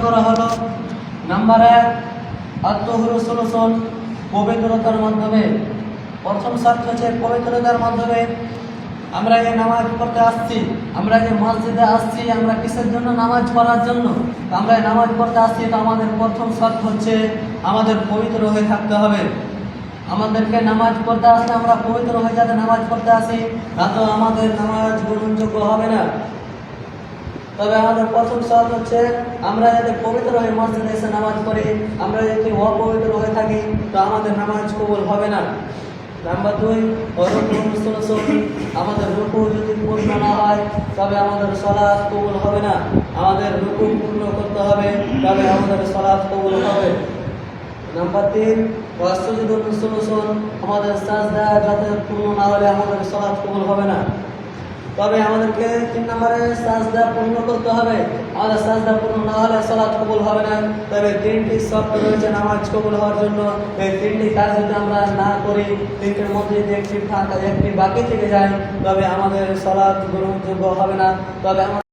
করা হলো। Number 1, আত্মহুর solution, পবিত্রতার মাধ্যমে। প্রথম শর্ত হচ্ছে পবিত্রতার মাধ্যমে। আমরা যে নামাজ পড়তে আসছি, আমরা যে মসজিদে আসছি, আমরা কিসের জন্য? নামাজ পড়ার জন্য। আমরা নামাজ পড়তে আসছি, তো আমাদের প্রথম শর্ত হচ্ছে আমাদের পবিত্র হয়ে থাকতে হবে। আমাদেরকে নামাজ পড়তে আসলে আমরা পবিত্র হয়ে যাতে নামাজ পড়তে আসি, তা তো আমাদের নামাজ গ্রহণযোগ্য হবে না। তবে আমাদের প্রথম শর্ত হচ্ছে আমরা যাতে পবিত্র হয়ে মসজিদে এসে নামাজ পড়ি, আমরা যদি অপবিত্র হয়ে থাকি তো আমাদের নামাজ কবুল হবে না। নাম্বার 2, আমাদের রুকু যদি পূর্ণ না হয় তবে আমাদের সালাত কবুল হবে না। আমাদের রুকু পূর্ণ করতে হবে, তবে আমাদের সালাত কবুল হবে। নাম্বার 3, আমাদের সাজদা যাতে পূর্ণ না হলে আমাদের সালাত কবুল হবে না। তবে আমাদেরকে 3 নম্বরে সাজদা পূর্ণ করতে হবে। আমাদের সাজদা পূর্ণ না হলে সালাত কবুল হবে না। তবে 3টি শর্ত রয়েছে নামাজ কবুল হওয়ার জন্য। এই 3টি কাজ যদি আমরা না করি, 3টির মধ্যে যদি একটি বাকি থেকে যায়, তবে আমাদের সালাত গ্রহণযোগ্য হবে না। তবে